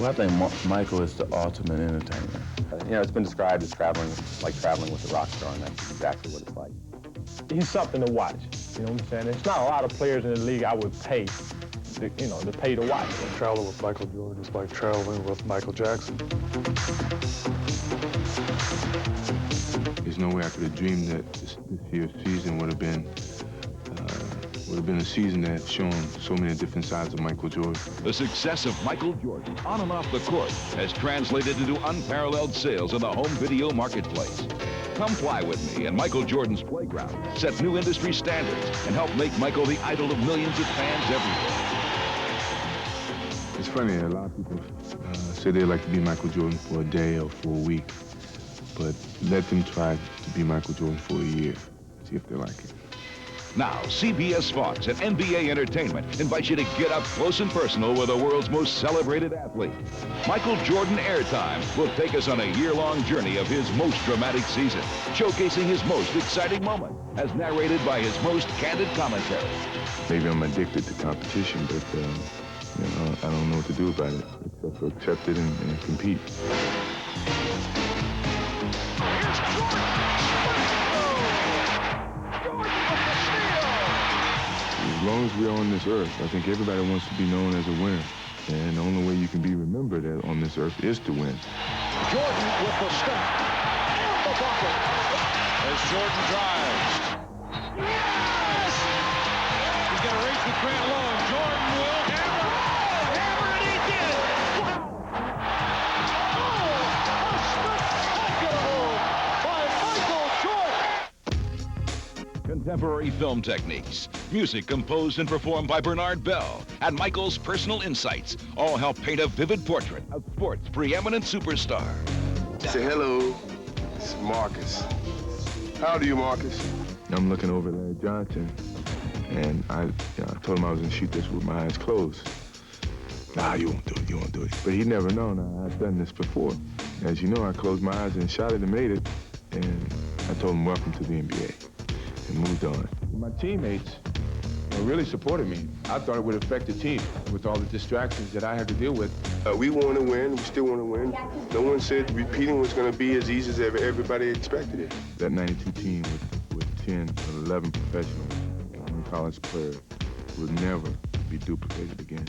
Well, I think Michael is the ultimate entertainer. You know, it's been described as traveling with a rock star, and that's exactly what it's like. He's something to watch, you know what I'm saying? There's not a lot of players in the league I would pay, to pay to watch. Traveling with Michael Jordan is like traveling with Michael Jackson. There's no way I could have dreamed that this year's season would have been a season that's shown so many different sides of Michael Jordan. The success of Michael Jordan on and off the court has translated into unparalleled sales in the home video marketplace. Come fly with me, and Michael Jordan's playground set new industry standards and help make Michael the idol of millions of fans everywhere. It's funny, a lot of people say they like to be Michael Jordan for a day or for a week, but let them try to be Michael Jordan for a year, see if they like it. Now, CBS Fox and NBA Entertainment invite you to get up close and personal with the world's most celebrated athlete. Michael Jordan Airtime will take us on a year-long journey of his most dramatic season, showcasing his most exciting moment, as narrated by his most candid commentary. Maybe I'm addicted to competition, but I don't know what to do about it, except for accept it and compete. As long as we're on this earth, I think everybody wants to be known as a winner. And the only way you can be remembered on this earth is to win. Jordan with the step and the bucket as Jordan drives. Yes! He's going to race with Grant Long. Jordan will hammer. Oh, hammer, and he did it! Wow! Oh, a spectacular move by Michael Jordan! Contemporary film techniques, music composed and performed by Bernard Bell, and Michael's personal insights all help paint a vivid portrait of sports' preeminent superstar. Say hello. It's Marcus. How old are you, Marcus? I'm looking over at Larry Johnson, and I told him I was going to shoot this with my eyes closed. Nah, you won't do it, you won't do it. But he'd never known I'd done this before. As you know, I closed my eyes and shot it and made it, and I told him, welcome to the NBA, and moved on. My teammates really supported me. I thought it would affect the team with all the distractions that I had to deal with. We want to win. We still want to win. No one said repeating was going to be as easy as everybody expected it. That 92 team with 10 or 11 professionals and college players would never be duplicated again.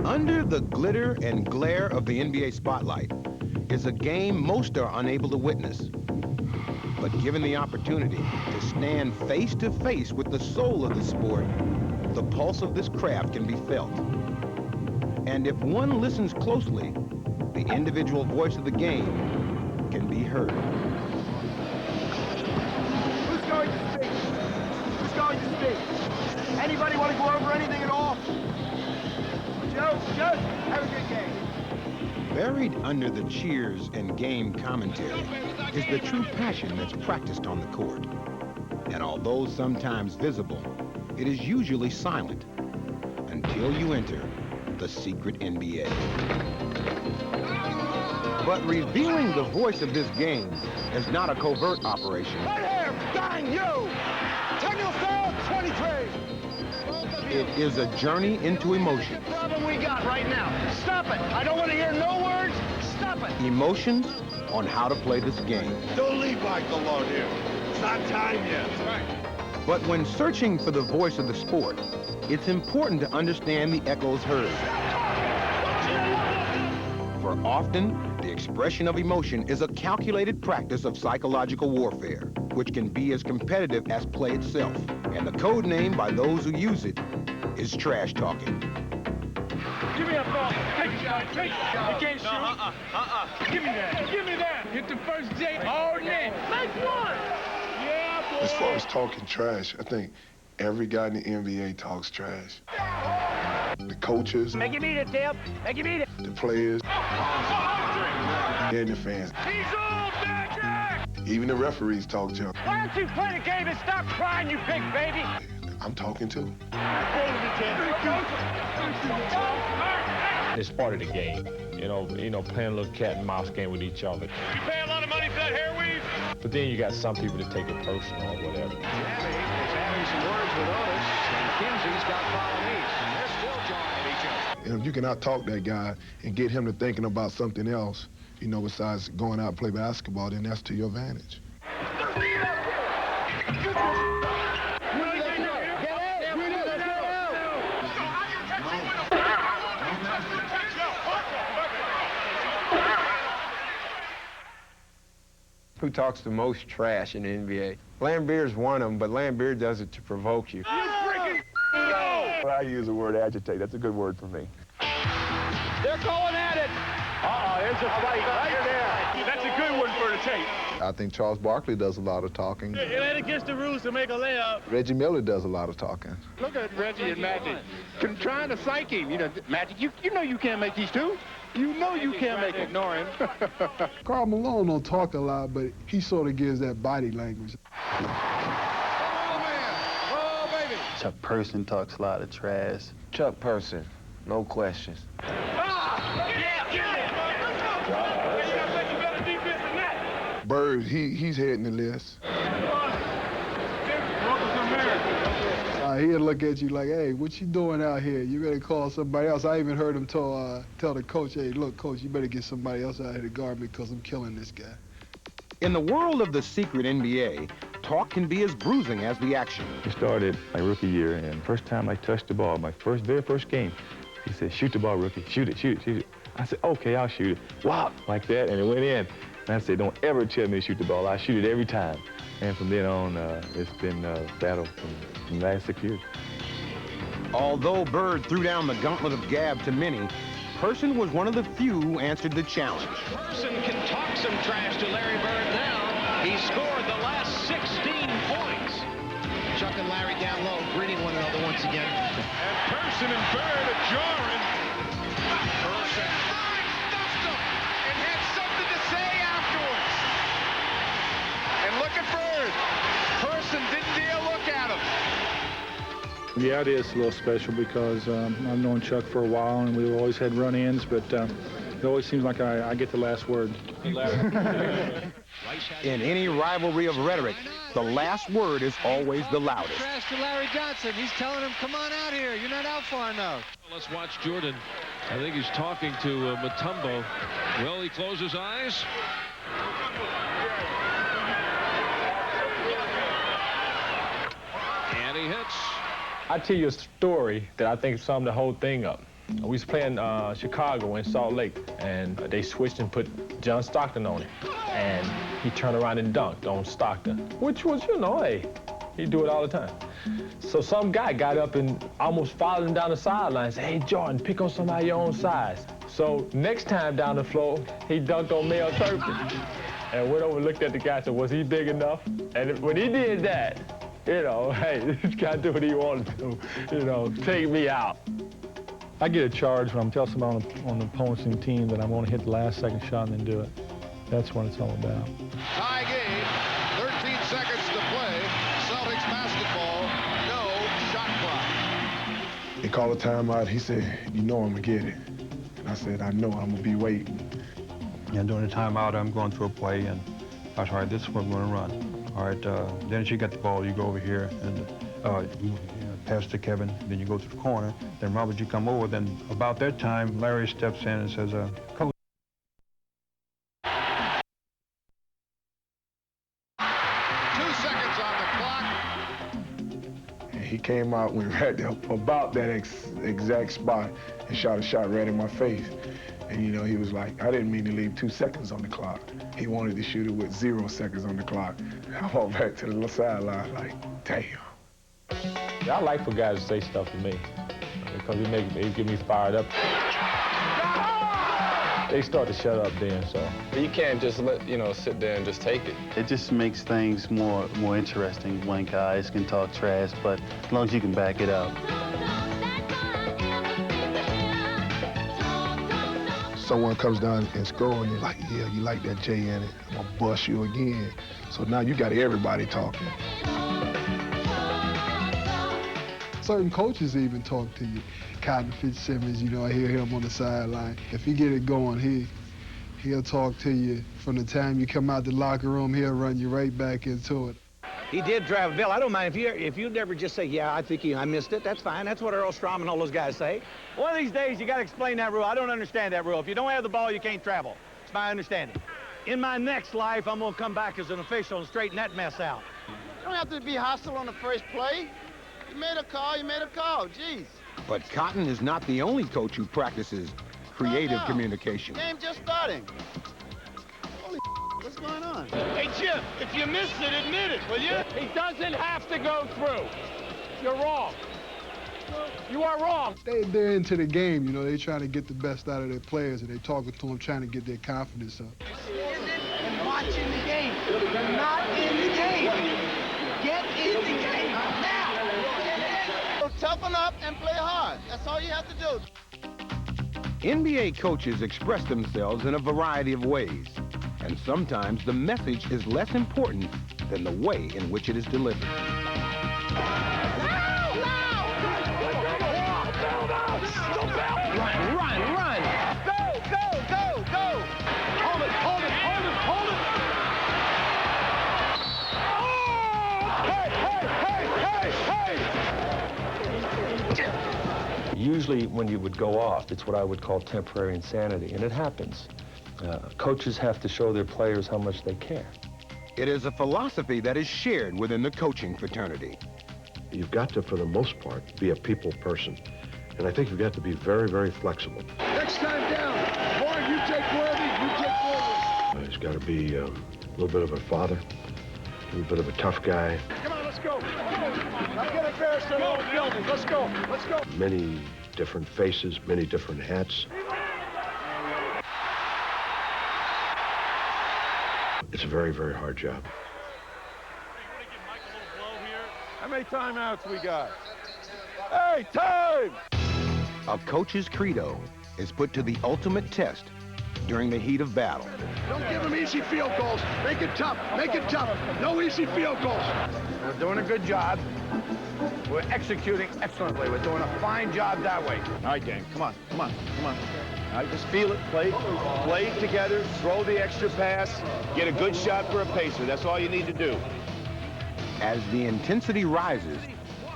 Under the glitter and glare of the NBA spotlight is a game most are unable to witness. But given the opportunity to stand face to face with the soul of the sport, the pulse of this craft can be felt. And if one listens closely, the individual voice of the game can be heard. Who's going to speak? Who's going to speak? Anybody want to go over anything at all? Joe, have a good game. Buried under the cheers and game commentary is the true passion that's practiced on the court. And although sometimes visible, it is usually silent until you enter the secret NBA. But revealing the voice of this game is not a covert operation. Right here, bang you! Technical foul, 23. It is a journey into emotion. The problem we got right now. Stop it. I don't want to hear no words. Stop it. Emotions on how to play this game. Don't leave Michael alone here. It's not time yet. Right. But when searching for the voice of the sport, it's important to understand the echoes heard. For often, the expression of emotion is a calculated practice of psychological warfare, which can be as competitive as play itself. And the code name by those who use it is trash talking. Give me a ball. Take a shot. Take a shot. You can't shoot. Give me that. Give me that. Hit the first J all net. Make one. Yeah, boy. As far as talking trash, I think every guy in the NBA talks trash. The coaches, Make him eat it, Dale. Make him eat it. the players, and the fans. He's all magic! Even the referees talk junk. Why don't you play the game and stop crying, you big baby? I'm talking too. It's part of the game. You know, playing a little cat and mouse game with each other. You pay a lot of money for that hair weave? But then you got some people that take it personal or whatever. Gabby is having some words with Otis, and McKenzie's got Polonese, and they're still jawing at each other. And if you can out-talk that guy and get him to thinking about something else, besides going out and play basketball, then that's to your advantage. Who talks the most trash in the NBA? Lambeer's one of them, but Lambeer does it to provoke you. I use the word agitate. That's a good word for me. They're going at it. There's a fight right there. That's a good one for the tape. I think Charles Barkley does a lot of talking. It ain't against the rules to make a layup. Reggie Miller does a lot of talking. Look at Reggie and Magic. Trying to psych him. Magic, you know you can't make these two. You know you can't make it. Ignore him. Karl Malone don't talk a lot, but he sort of gives that body language. Chuck Person talks a lot of trash. Chuck Person, no questions. Bird, he's heading the list. He'll look at you like, hey, what you doing out here? You better call somebody else. I even heard him tell the coach, hey, look, coach, you better get somebody else out here to guard me because I'm killing this guy. In the world of the secret NBA, talk can be as bruising as the action. It started my rookie year, and first time I touched the ball, my very first game, he said, shoot the ball, rookie, shoot it, shoot it, shoot it. I said, okay, I'll shoot it. Wow, like that, and it went in. And I said, don't ever tell me to shoot the ball. I shoot it every time. And from then on, it's been a battle from the last 6 years. Although Bird threw down the gauntlet of gab to many, Person was one of the few who answered the challenge. Person can talk some trash to Larry Bird now. He scored the last 16 points. Chuck and Larry down low, greeting one another once again. And Person and Bird are jarring. Person stuffed him and had something to say afterwards. And look at Bird. Person didn't dare look at him. Yeah, it is a little special because I've known Chuck for a while and we've always had run-ins, but it always seems like I get the last word. In any rivalry of rhetoric, the last word is always the loudest. Trash to Larry Johnson. He's telling him, come on out here. You're not out far enough. Let's watch Jordan. I think he's talking to Mutombo. Well, he closed his eyes. And he hits. I'll tell you a story that I think summed the whole thing up. We was playing Chicago in Salt Lake, and they switched and put John Stockton on it. And he turned around and dunked on Stockton, which was, hey, he'd do it all the time. So some guy got up and almost followed him down the sideline and said, hey, Jordan, pick on somebody your own size. So next time down the floor, he dunked on Mel Turpin. And went over and looked at the guy and said, was he big enough? And when he did that, hey, this guy do what he wanted to, take me out. I get a charge when I'm telling somebody on the opposing team that I'm going to hit the last second shot and then do it. That's what it's all about. Tie game, 13 seconds to play. Celtics basketball, no shot clock. They called a timeout. He said, I'm going to get it. And I said, I know, I'm going to be waiting. And during the timeout, I'm going through a play, and I was, all right, this is what I'm going to run. All right, then as you get the ball, you go over here and pass to Kevin, then you go to the corner. Then Robert, you come over. Then about that time, Larry steps in and says, Coach. 2 seconds on the clock. And he came out, went right there about that exact spot and shot a shot right in my face. And, he was like, I didn't mean to leave 2 seconds on the clock. He wanted to shoot it with 0 seconds on the clock. I walked back to the sideline like, damn. Yeah, I like for guys to say stuff to me because it get me fired up. They start to shut up then, so. You can't just sit there and just take it. It just makes things more interesting when guys can talk trash, but as long as you can back it up. someone comes down and scores, and you're like, yeah, you like that J in it. I'm gonna bust you again. So now you got everybody talking. Certain coaches even talk to you. Cotton Fitzsimmons, you know, I hear him on the sideline. If he get it going, he'll talk to you. From the time you come out the locker room, he'll run you right back into it. He did drive Bill. I don't mind if you'd never just say, yeah, I think I missed it. That's fine. That's what Earl Strom and all those guys say. One of these days, you got to explain that rule. I don't understand that rule. If you don't have the ball, you can't travel. It's my understanding. In my next life, I'm going to come back as an official and straighten that mess out. You don't have to be hostile on the first play. You made a call, you made a call. Jeez. But Cotton is not the only coach who practices creative communication. Game just starting. Holy what's going on? Hey, Jim, if you missed it, admit it, will you? He doesn't have to go through. You're wrong. You are wrong. They're into the game, you know. They trying to get the best out of their players, and they talking to them, trying to get their confidence up. And watching the game. You're not in the game. Get in the game now. So toughen up and play hard. That's all you have to do. NBA coaches express themselves in a variety of ways, and sometimes the message is less important than the way in which it is delivered. Run! Go! Hold it! Oh! Hey! Usually when you would go off, it's what I would call temporary insanity, and it happens. Coaches have to show their players how much they care. It is a philosophy that is shared within the coaching fraternity. You've got to, for the most part, be a people person. And I think you've got to be very, very flexible. Next time down. Warren, you take Worthy, you take forward. He's got to be a little bit of a father, a little bit of a tough guy. Come on, let's go. Let's get embarrassed in all the buildings. Let's go. Many different faces, many different hats. It's a very, very hard job. How many timeouts we got? Hey, time! A coach's credo is put to the ultimate test during the heat of battle. Don't give them easy field goals. Make it tough. No easy field goals. We're doing a good job. We're executing excellently. We're doing a fine job that way. All right, gang, come on. All right, just feel it, play it together, throw the extra pass, get a good shot for a pacer. That's all you need to do. As the intensity rises,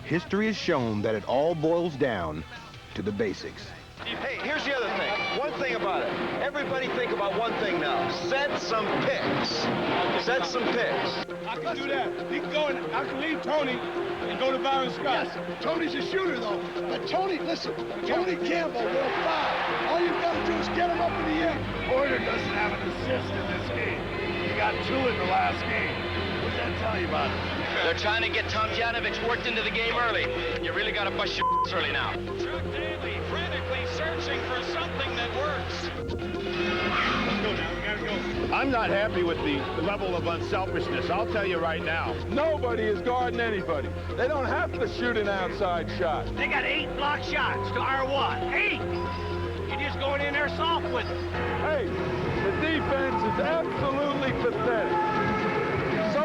history has shown that it all boils down to the basics. Hey, here's the other thing. One thing about it. Everybody think about one thing now. Set some picks. I can do that. I can leave Tony and go to Byron Scott. Yes, Tony's a shooter, though. But Tony Campbell will foul. All you've got to do is get him up in the air. Porter doesn't have an assist in this game. He got 2 in the last game. What does that tell you about it? They're trying to get Tomjanovich worked into the game early. You really got to bust your early now. Chuck Daly frantically searching for something that works. Let's go now. We got to go. I'm not happy with the level of unselfishness. I'll tell you right now. Nobody is guarding anybody. They don't have to shoot an outside shot. They got 8 block shots to our 1. 8! You're just going in there soft with it. Hey, the defense is absolutely pathetic. So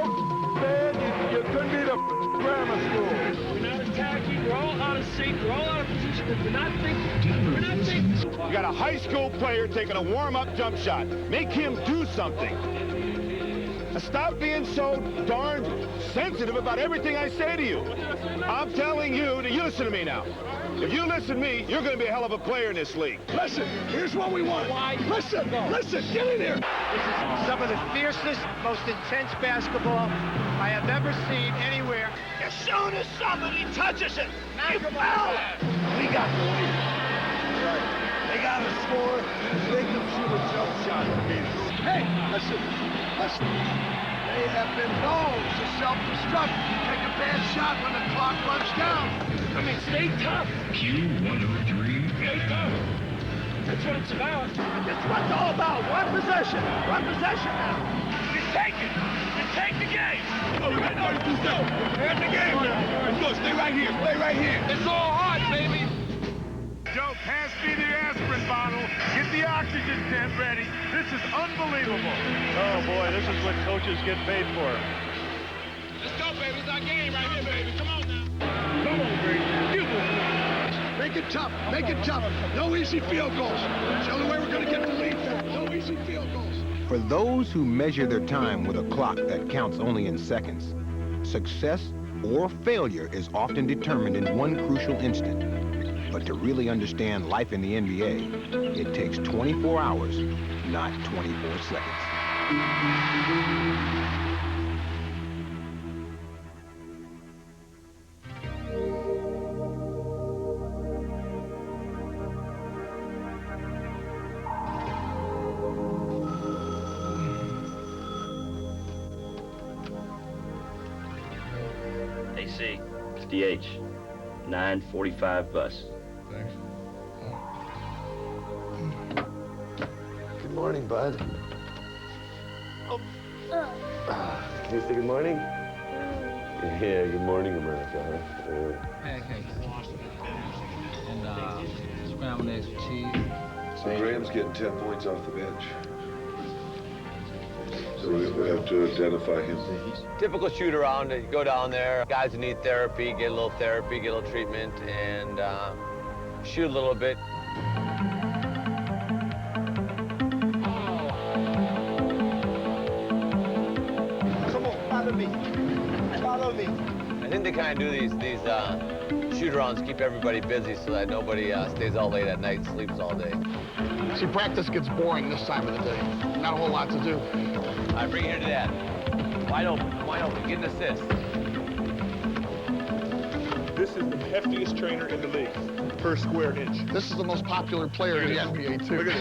bad you couldn't be the grammar school. We're not attacking. We're all out of sync. We're all out of position. We're not thinking. You got a high school player taking a warm-up jump shot. Make him do something. Stop being so darn sensitive about everything I say to you. I'm telling you to listen to me now. If you listen to me, you're going to be a hell of a player in this league. Listen, here's what we want. Listen, get in here. This is some of the fiercest, most intense basketball I have ever seen anywhere. As soon as somebody touches it, you foul. We got the lead. Right. They got to score. They can shoot a jump shot. Hey, listen. They have been known to self-destruct. Take a bad shot when the clock runs down. I mean, stay tough. Q103. Stay tough. That's what it's about. That's what it's all about. One possession now. You take it. You take the game. Oh, we got nothing to do. We're in the game now. Let's go. Stay right here. It's all hard, baby. Joe, pass me the aspirin bottle. Get the oxygen tent ready. This is unbelievable. Oh, boy, this is what coaches get paid for. Let's go, baby. It's our game right here, baby. Come on now. Come on, baby. Make it tough. Make it tough. No easy field goals. It's the only way we're going to get the lead. No easy field goals. For those who measure their time with a clock that counts only in seconds, success or failure is often determined in one crucial instant. But to really understand life in the NBA, it takes 24 hours, not 24 seconds. AC, it's DH, 9:45 bus. Thanks. Good morning, bud. Can you say good morning? Yeah, good morning, America, huh? Pancakes. And scrambled eggs with cheese. So Graham's getting 10 points off the bench. So we have to identify him. Typical shoot around. You go down there, guys who need therapy, get a little therapy, get a little treatment, and shoot a little bit. Come on, follow me. Follow me. I think they kind of do these shoot-arounds, keep everybody busy so that nobody stays out late at night and sleeps all day. See, practice gets boring this time of the day. Not a whole lot to do. All right, bring it here to Dad. Wide open, get an assist. This is the heftiest trainer in the league per square inch. This is the most popular player in the NBA, too. Look at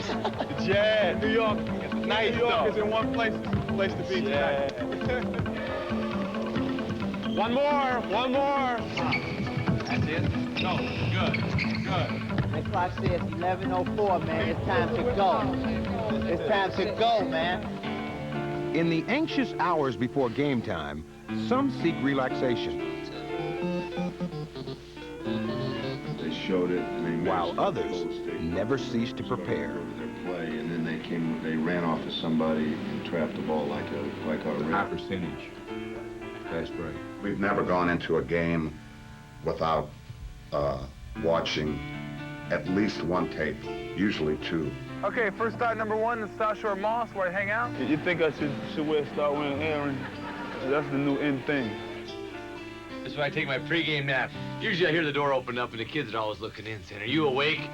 this. Yeah, New York. Nice, New York is in one place. It's the place to be tonight. One more. That's it. Go. Good. The clock says 11:04, man. It's time to go. It's time to go, man. In the anxious hours before game time, some seek relaxation, They showed it, and they while others never cease to prepare. their play, and then they ran off to somebody and trapped the ball like a high percentage fast break. We've never gone into a game without watching at least one tape, usually two. Okay, first start number 1 is South Shore Moss, where I hang out. You think I should wear start wearing Aaron? That's the new in thing. This is where I take my pregame nap. Usually I hear the door open up and the kids are always looking in, saying, "Are you awake?"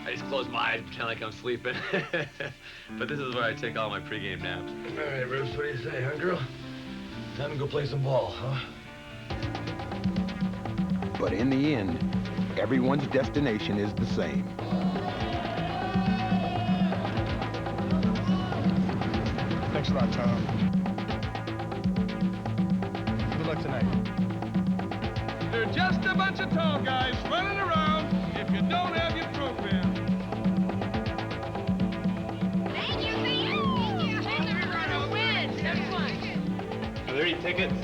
I just close my eyes and pretend like I'm sleeping. But this is where I take all my pregame naps. All right, Ribs, what do you say, huh, girl? Time to go play some ball, huh? But in the end, everyone's destination is the same. Thanks a lot, Tom. Good luck tonight. They're just a bunch of tall guys running around if you don't have your program. Are there any tickets?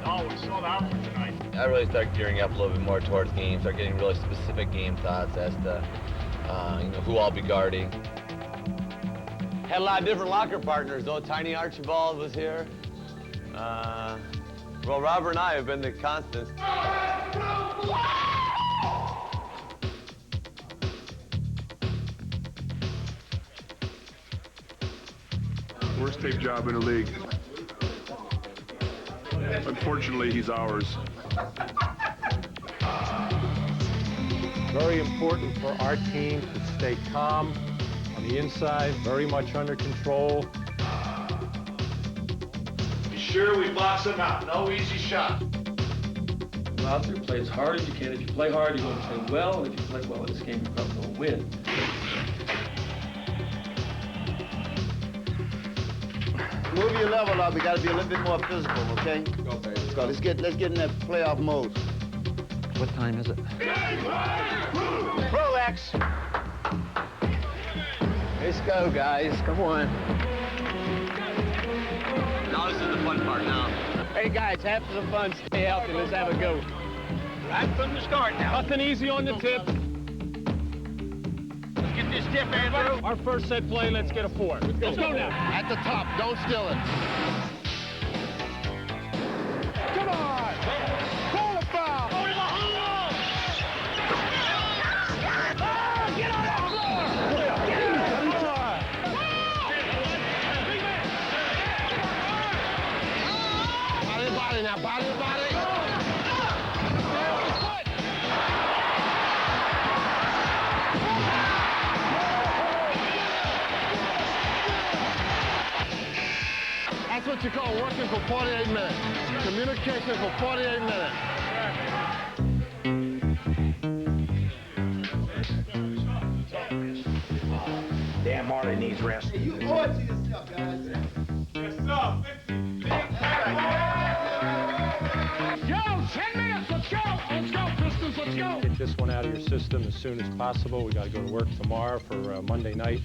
No, we sold out for tonight. I really start gearing up a little bit more towards games, start getting really specific game thoughts as to who I'll be guarding. Had a lot of different locker partners, though. Tiny Archibald was here. Well, Robert and I have been the constants. Worst tape job in the league. Unfortunately, he's ours. Very important for our team to stay calm on the inside, very much under control. Be sure we box them out. No easy shot. Go out there, play as hard as you can. If you play hard, you're going to play well. And if you play well in this game, you're probably going to win. Move your level up. We got to be a little bit more physical, okay? Go, baby. Let's get in that playoff mode. What time is it? Relax. Let's go, guys. Come on. Now this is the fun part now. Hey, guys, after the fun, stay healthy. Let's have a go. Right from the start now. Nothing easy on the tip. Get this stiff, Andrew. Our first set play, let's get a 4. Let's go now. At the top, don't steal it. Come on! Call a foul! Go to the hole! Oh, get on that floor! Get on that floor! Body now, body. That's what you call working for 48 minutes. Communication for 48 minutes. Damn, Marley needs rest. You owe it to yourself, guys. Yes, sir. Yo, 10 minutes, let's go! Let's go, Pistons, let's go! Get this one out of your system as soon as possible. We got to go to work tomorrow for Monday night.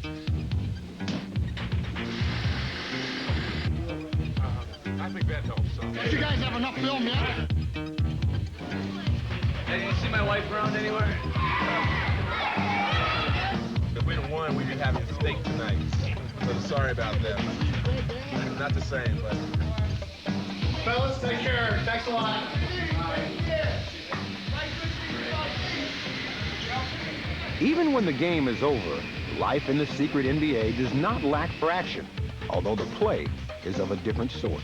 I think that helps. Did you guys have enough film yet? Hey, you see my wife around anywhere? If we'd have won, we'd be having steak tonight. So sorry about that. Not the same, but... Fellas, take care. Thanks a lot. Even when the game is over, life in the secret NBA does not lack for action, although the play is of a different sort.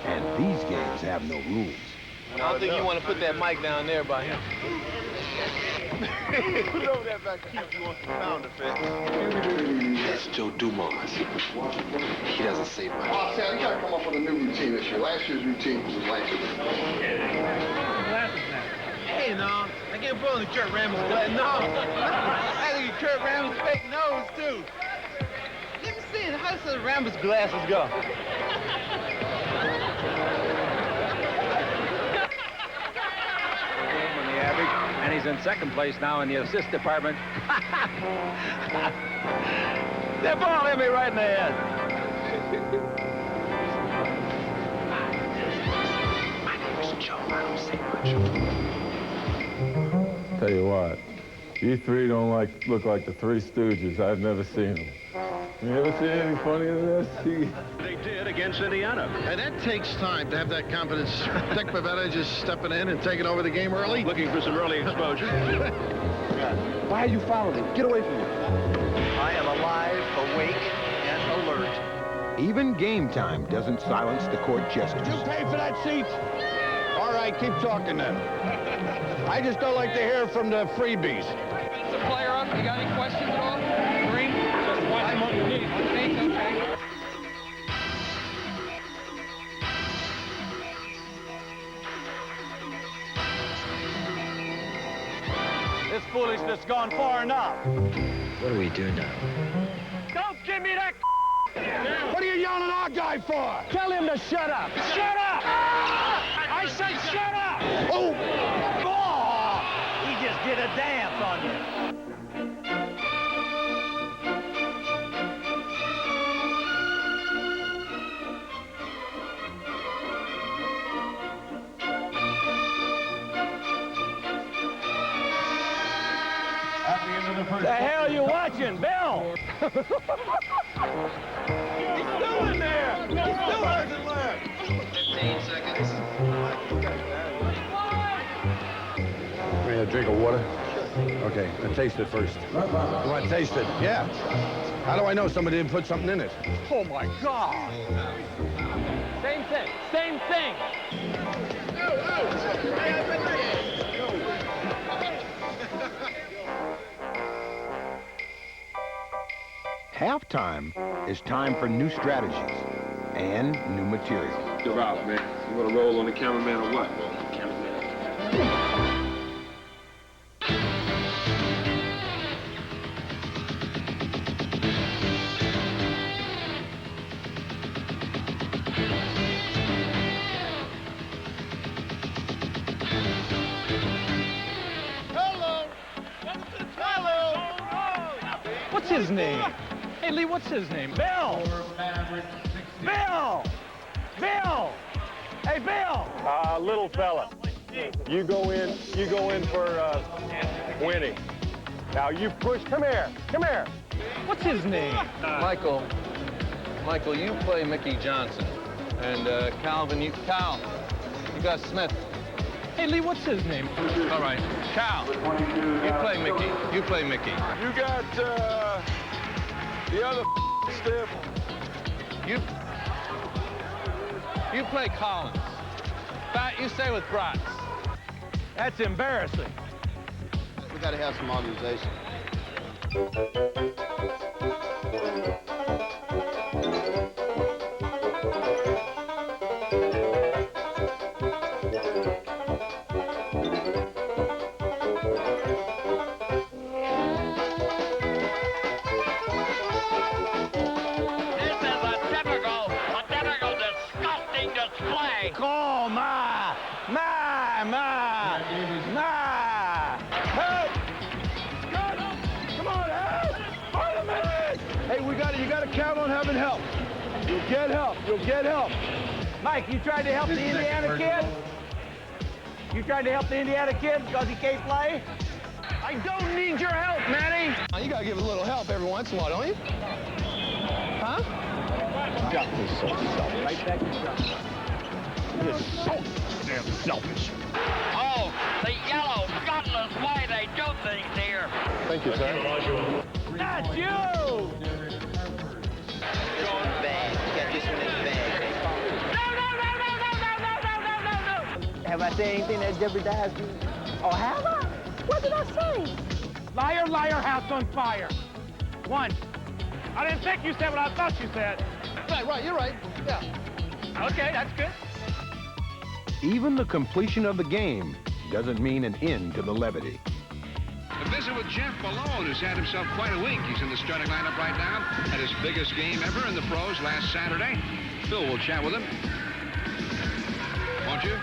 And these games have no rules. I don't think you want to put that mic down there by him. Put over that back if you want the sound effect. That's Joe Dumars. He doesn't say much. Oh, Sam, you gotta come up with a new routine this year. Last year's routine was last year's. Hey, no, I can't put on the Kurt Rambis. No, I think Kurt Rambis' fake nose, too. Let me see, how does the Rambis glasses go? And he's in second place now in the assist department. That ball hit me right in the head. My name's Joe. I don't say much. Tell you what, you three don't look like the Three Stooges. I've never seen them. You ever seen anything funnier than this? They did against Indiana. And that takes time to have that confidence. Dick Pavetta just stepping in and taking over the game early. Looking for some early exposure. Why are you following him? Get away from me. I am alive, awake, and alert. Even game time doesn't silence the court gestures. Did you pay for that seat? All right, keep talking then. I just don't like to hear from the freebies. The player up. You got any questions at all? Green? Just one. I'm underneath. Underneath, okay. This foolishness gone far enough. What do we do now? Don't give me that. What are you yelling at our guy for? Tell him to shut up. Shut up! I said shut up! Oh! He just did a dance on you. The hell are you watching, Bill? He's still in there. He still hasn't left. 15 seconds. Give me a drink of water. Okay, I taste it first. You want to taste it? Yeah. How do I know somebody didn't put something in it? Oh, my God. Same thing. Same thing. Halftime is time for new strategies and new material. Devout, man. You want to roll on the cameraman or what? What's his name? Hey, Lee, what's his name? Bill! Bill! Bill! Hey, Bill! Little fella, you go in for winning. Now you push, come here. What's his name? Michael, you play Mickey Johnson. And Calvin, you got Smith. Hey, Lee, what's his name? All right. Cal, you play Mickey. You got the other stiff. You play Collins. Pat, you stay with Bratz. That's embarrassing. We got to have some organization. Oh, my! Hey! Scott! Come on, help! Wait a minute! Hey, you gotta count on having help. You'll get help. Mike, you tried to help the Indiana kid? You tried to help the Indiana kid because he can't play? I don't need your help, Manny! You gotta give a little help every once in a while, don't you? Huh? Got me so selfish. Right back to yourself. You're so damn selfish. Oh, the yellow, gutless way they do things here. Thank you, sir. That's you! Have I said anything that jeopardized you? Oh, have I? What did I say? Liar, liar, house on fire. 1. I didn't think you said what I thought you said. Right, you're right. Yeah. Okay, that's good. Even the completion of the game doesn't mean an end to the levity. A visit with Jeff Malone, who's had himself quite a week. He's in the starting lineup right now. Had his biggest game ever in the pros last Saturday. Phil will chat with him. Won't you?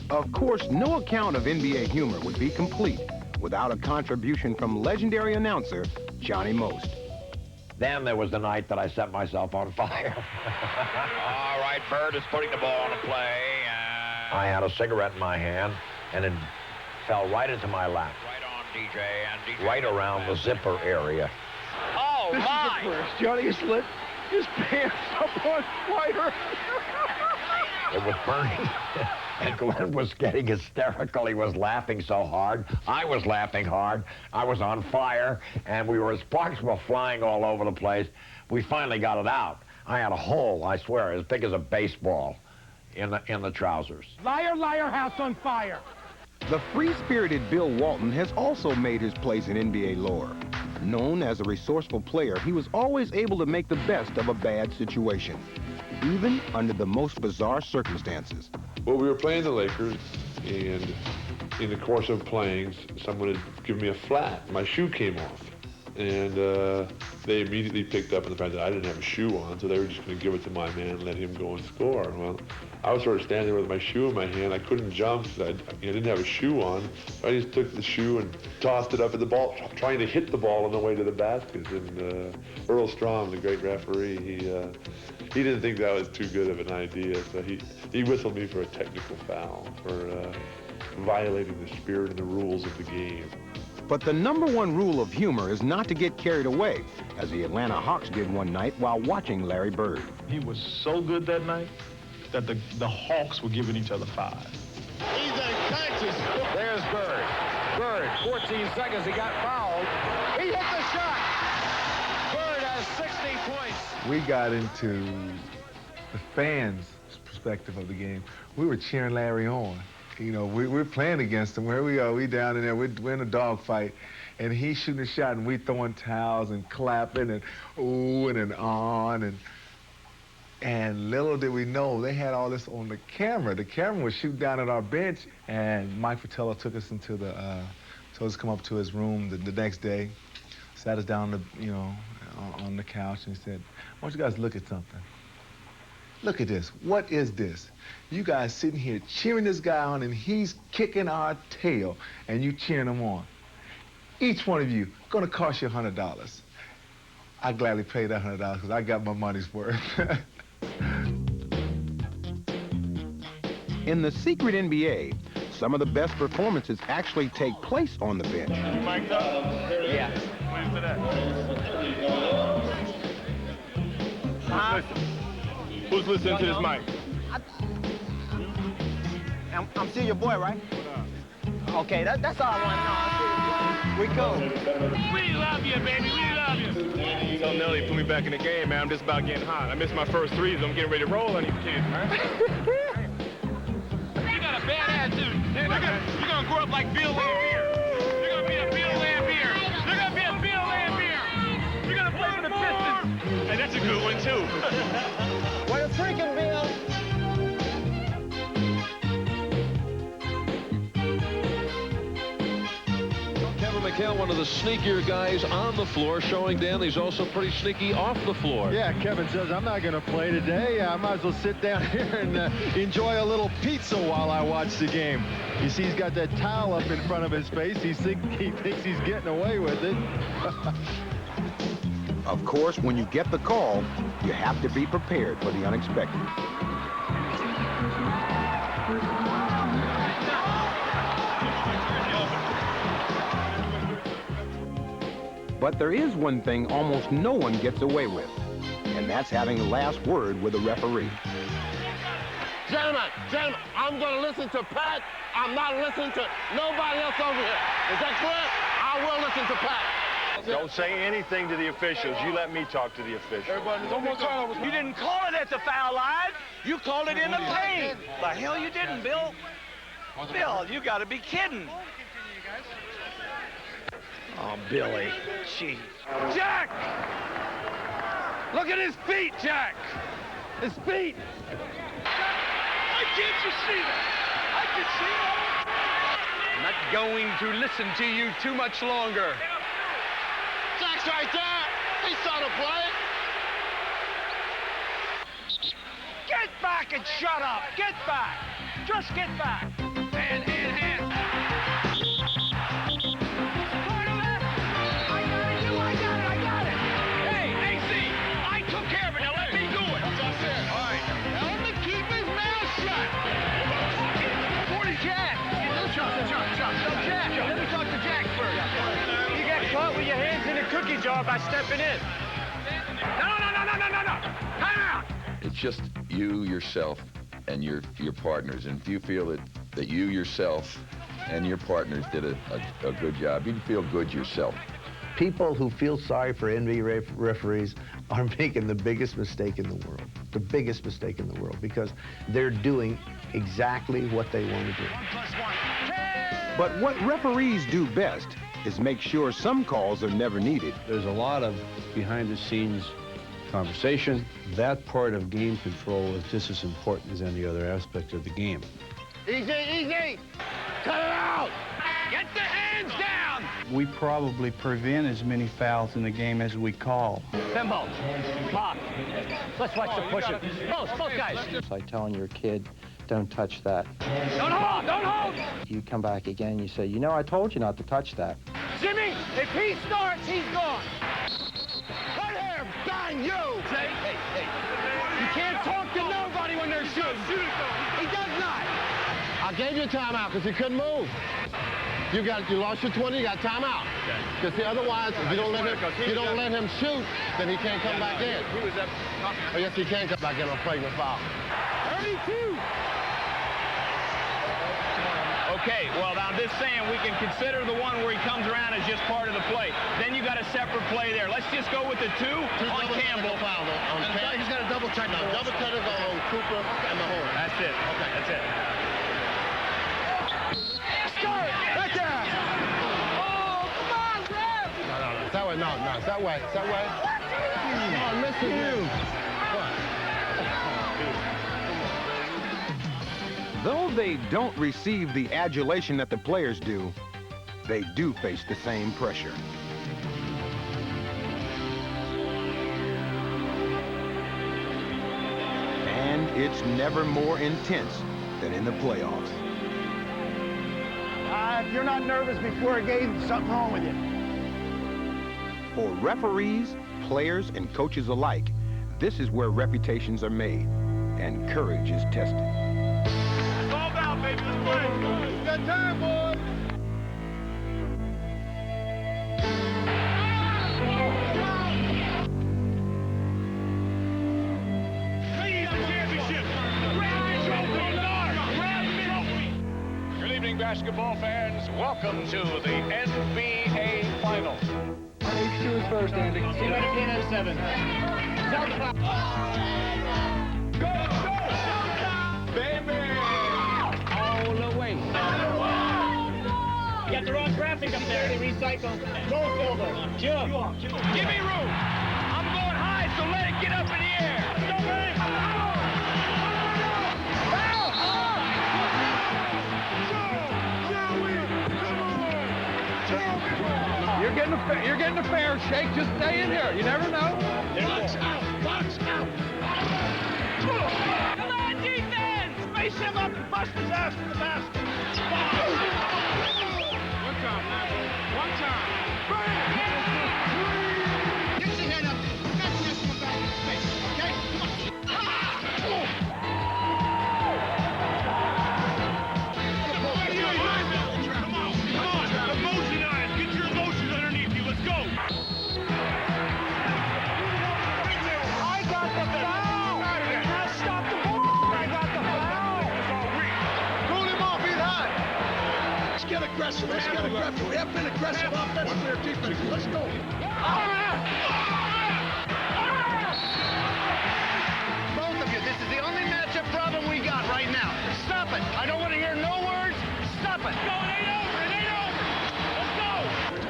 Of course, no account of NBA humor would be complete without a contribution from legendary announcer Johnny Most. Then there was the night that I set myself on fire. All right, Bird is putting the ball on the play. I had a cigarette in my hand, and it fell right into my lap. Right on, DJ. And DJ right around the zipper area. Oh, This my! is the first. Johnny has lit his pants up on fire. It was burning. And Glenn was getting hysterical. He was laughing so hard. I was laughing hard. I was on fire, and sparks were flying all over the place. We finally got it out. I had a hole, I swear, as big as a baseball in the trousers. Liar, liar, house on fire. The free-spirited Bill Walton has also made his place in NBA lore. Known as a resourceful player, he was always able to make the best of a bad situation, even under the most bizarre circumstances. Well, we were playing the Lakers, and in the course of playing, someone had given me a flat. My shoe came off. And they immediately picked up on the fact that I didn't have a shoe on, so they were just going to give it to my man and let him go and score. Well, I was sort of standing there with my shoe in my hand. I couldn't jump because I didn't have a shoe on. I just took the shoe and tossed it up at the ball, trying to hit the ball on the way to the basket. And Earl Strom, the great referee, he didn't think that was too good of an idea, so he whistled me for a technical foul for violating the spirit and the rules of the game. But the #1 rule of humor is not to get carried away, as the Atlanta Hawks did one night while watching Larry Bird. He was so good that night that the Hawks were giving each other 5. He's unconscious. There's Bird. Bird, 14 seconds, he got fouled. He hit the shot. Bird has 60 points. We got into the fans' perspective of the game. We were cheering Larry on. You know, we're playing against him. Where we are, we down in there, we're in a dogfight, and he's shooting a shot, and we throwing towels and clapping and oohing and on, and little did we know, they had all this on the camera. The camera was shooting down at our bench, and Mike Fratello took us into told us to come up to his room the next day, sat us down, on the couch, and he said, "Why don't you guys look at something? Look at this. What is this? You guys sitting here cheering this guy on, and he's kicking our tail, and you cheering him on. Each one of you gonna cost you $100. I gladly paid that $100 because I got my money's worth." In the secret NBA, some of the best performances actually take place on the bench. You mic'd up? Yeah. Wait for that. Who's listening to this mic? I'm still your boy, right? Okay, that's all I want to know. We cool. We love you, baby. We love you. Tell Nelly, put me back in the game, man. I'm just about getting hot. I missed my first threes. I'm getting ready to roll on these kids, man. You got a bad attitude. You're gonna grow up like Bill Laimbeer. You're gonna be a Bill Laimbeer. You're gonna be a Bill Laimbeer. You're gonna play for the Pistons. Hey, that's a good one, too. What a freaking Bill. Kevin McHale, one of the sneakier guys on the floor, showing Dan he's also pretty sneaky off the floor. Yeah, Kevin says, I'm not going to play today. I might as well sit down here and enjoy a little pizza while I watch the game. You see, he's got that towel up in front of his face. He thinks he's getting away with it. Of course, when you get the call, you have to be prepared for the unexpected. But there is one thing almost no one gets away with, and that's having the last word with a referee. Gentlemen, I'm going to listen to Pat. I'm not listening to nobody else over here. Is that clear? I will listen to Pat. Don't say anything to the officials. You let me talk to the officials. You didn't call it at the foul line. You called it in the lane. The hell you didn't, Bill. Bill, you got to be kidding. Oh, Billy. Gee. Jack! Look at his feet, Jack! His feet! Why can't you see that? I can see that. I'm not going to listen to you too much longer. Jack's right there. He saw the play. Get back and shut up. Get back. Just get back. Hand. I got it. Hey, AC, I took care of it. Now let me do it. That's all right. Tell him to keep his mouth shut. 40 Jack. Jack. Let me talk to Jack first. You got caught with your hands in the cookie jar by stepping in. No. Time out. It's just you, yourself, and your partners. And if you feel that you yourself and your partners did a good job, you feel good yourself. People who feel sorry for NBA referees are making the biggest mistake in the world. The biggest mistake in the world, because they're doing exactly what they want to do. But what referees do best is make sure some calls are never needed. There's a lot of behind-the-scenes conversation. That part of game control is just as important as any other aspect of the game. Easy. Cut it out. Get the hands down. We probably prevent as many fouls in the game as we call. Timbo, Bob, let's watch the pushing. Both guys. It's like telling your kid, don't touch that. Don't hold. You come back again, you say, you know, I told you not to touch that. Jimmy, if he starts, he's gone. Right here, bang you. Hey. You can't talk to nobody when they're shooting. He does not. I gave you a timeout because he couldn't move. You lost your 20, you got timeout. Because otherwise, if you don't let him shoot, then he can't come back in. Oh, yes, he can come back in on flagrant foul. 32. Okay, well, now this saying we can consider the one where he comes around as just part of the play. Then you got a separate play there. Let's just go with the two on Campbell. He's got a double technical. Double technical on Cooper and the hole. That's it. Okay, that's it. Start right there. Oh, come on, Rev. No. It's that way. No. It's that way. Oh, I'm missing you. Though they don't receive the adulation that the players do, they do face the same pressure. And it's never more intense than in the playoffs. If you're not nervous before a game, there's something wrong with you. For referees, players, and coaches alike, this is where reputations are made and courage is tested. Go got time, boys. Good evening, basketball fans. Welcome to the NBA Finals. H2 is first, Andy. See what again at 7. Baby! All the way. You got the wrong graphic up there. Recycle. Go over. Jim. Give me room. I'm going high, so let it get up in the air. You're getting a fair shake. Just stay in here. You never know. Box out. Box out. Come on, defense! Face him up and bust his ass in the basket. One time, Lambo. One time. Get your head up. Nothing else from back in his face, okay? Come on. Emotion on it. Get your emotions underneath you. Let's go. I got the foul. Now stop the ball. I got the foul. Pull him off. He's hot. Let's get aggressive. Let's get aggressive. We have been aggressive offensively or defensively. Let's go. Both of you, this is the only matchup problem we got right now. Stop it. I don't want to hear no words. Stop it. Go, it ain't over. It ain't over. Let's go.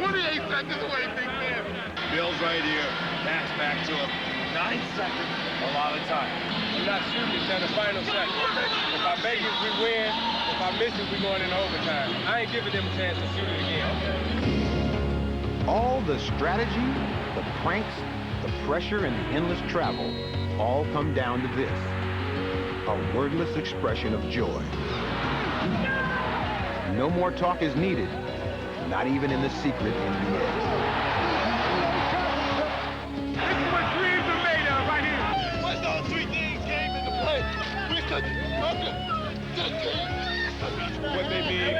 28 seconds away, big man. Bill's right here. Pass back to him. 9 seconds. A lot of time. I'm not shooting this in the final second. If I make it, we win. If I miss it, we going into overtime. I ain't giving them a chance to shoot it again. All the strategy, the pranks, the pressure, and the endless travel all come down to this: a wordless expression of joy. No more talk is needed, not even in the secret NBA. This is what dreams are made of right here. What's those 3 things came into play? What they mean.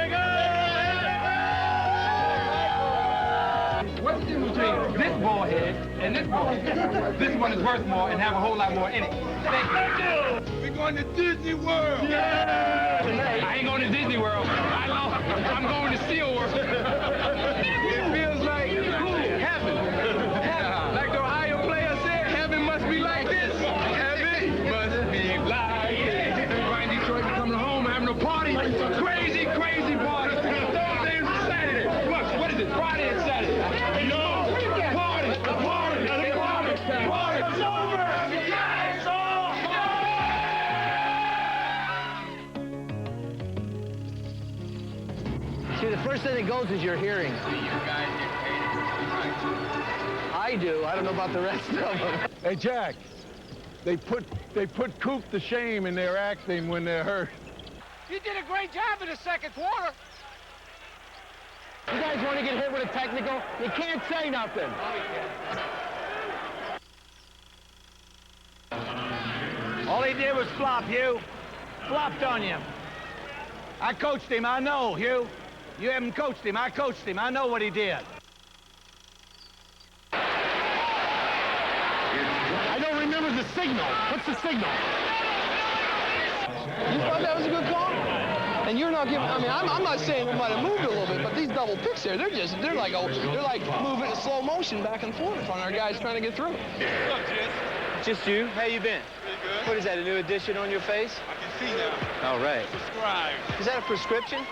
What's the difference between this ball head and this ball head? This one is worth more and have a whole lot more in it. Thank you. We're going to Disney World. Yeah! I ain't going to Disney World. I'm going to SeaWorld. It feels like heaven. Like the Ohio player said, heaven must be like this. Heaven must be like this. Everybody in Detroit coming home having a party. Crazy, crazy party. Thursday and Saturday. Look, what is it? Friday and Saturday. No. Party. It's over. It's all. See, the first thing that goes is your hearing. I do. I don't know about the rest of them. Hey, Jack, they put Coop to shame in their acting when they're hurt. You did a great job in the second quarter. You guys want to get hit with a technical? You can't say nothing. All he did was flop, Hugh. Flopped on you. I coached him, I know, Hugh. You haven't coached him, I coached him. I know what he did. I don't remember the signal. What's the signal? You thought that was a good call? And you're not giving, I mean, I'm not saying we might have moved a little bit, but these double picks here, they're like moving in slow motion back and forth on our guys trying to get through. What's up, Jess? Just you? How you been? Pretty good. What is that, a new addition on your face? I can see now. All right. Subscribe. Is that a prescription?